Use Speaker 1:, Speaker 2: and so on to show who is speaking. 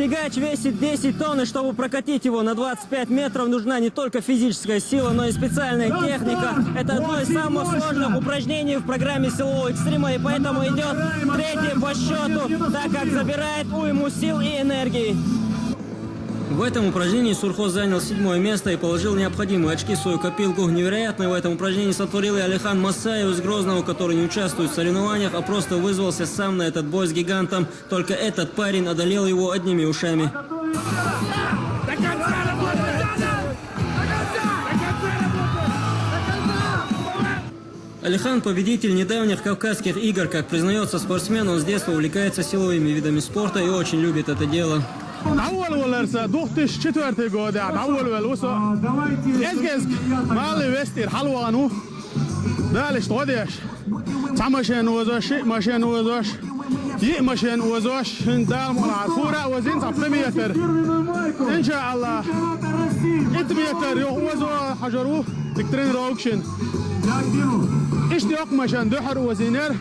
Speaker 1: Тягач весит 10 тонн, и чтобы прокатить его на 25 метров, нужна не только физическая сила, но и специальная техника. Это одно из самых сложных упражнений в программе силового экстрима, и поэтому идет третье по счету, так как забирает уйму сил и энергии. В этом упражнении Сурхоз занял 7-е место и положил необходимые очки в свою копилку. Невероятно в этом упражнении сотворил и Алихан Масаев из Грозного, который не участвует в соревнованиях, а просто вызвался сам на этот бой с гигантом. Только этот парень одолел его одними ушами. Алихан – победитель недавних Кавказских игр. Как признается спортсмен, он с детства увлекается силовыми видами спорта и очень любит это дело.
Speaker 2: أول والرسا دوختش چطورتی گوده أول والوسا إزجز مالي وستير حلوانو دالش توديش تعمشين وزوش ماشين وزوش يمشين وزوش هندال مرة فورة وزين سبتميتر إن شاء الله إتميتر يو وزو حجرو تكترين روكشن إشتياق مشان دحر وزينر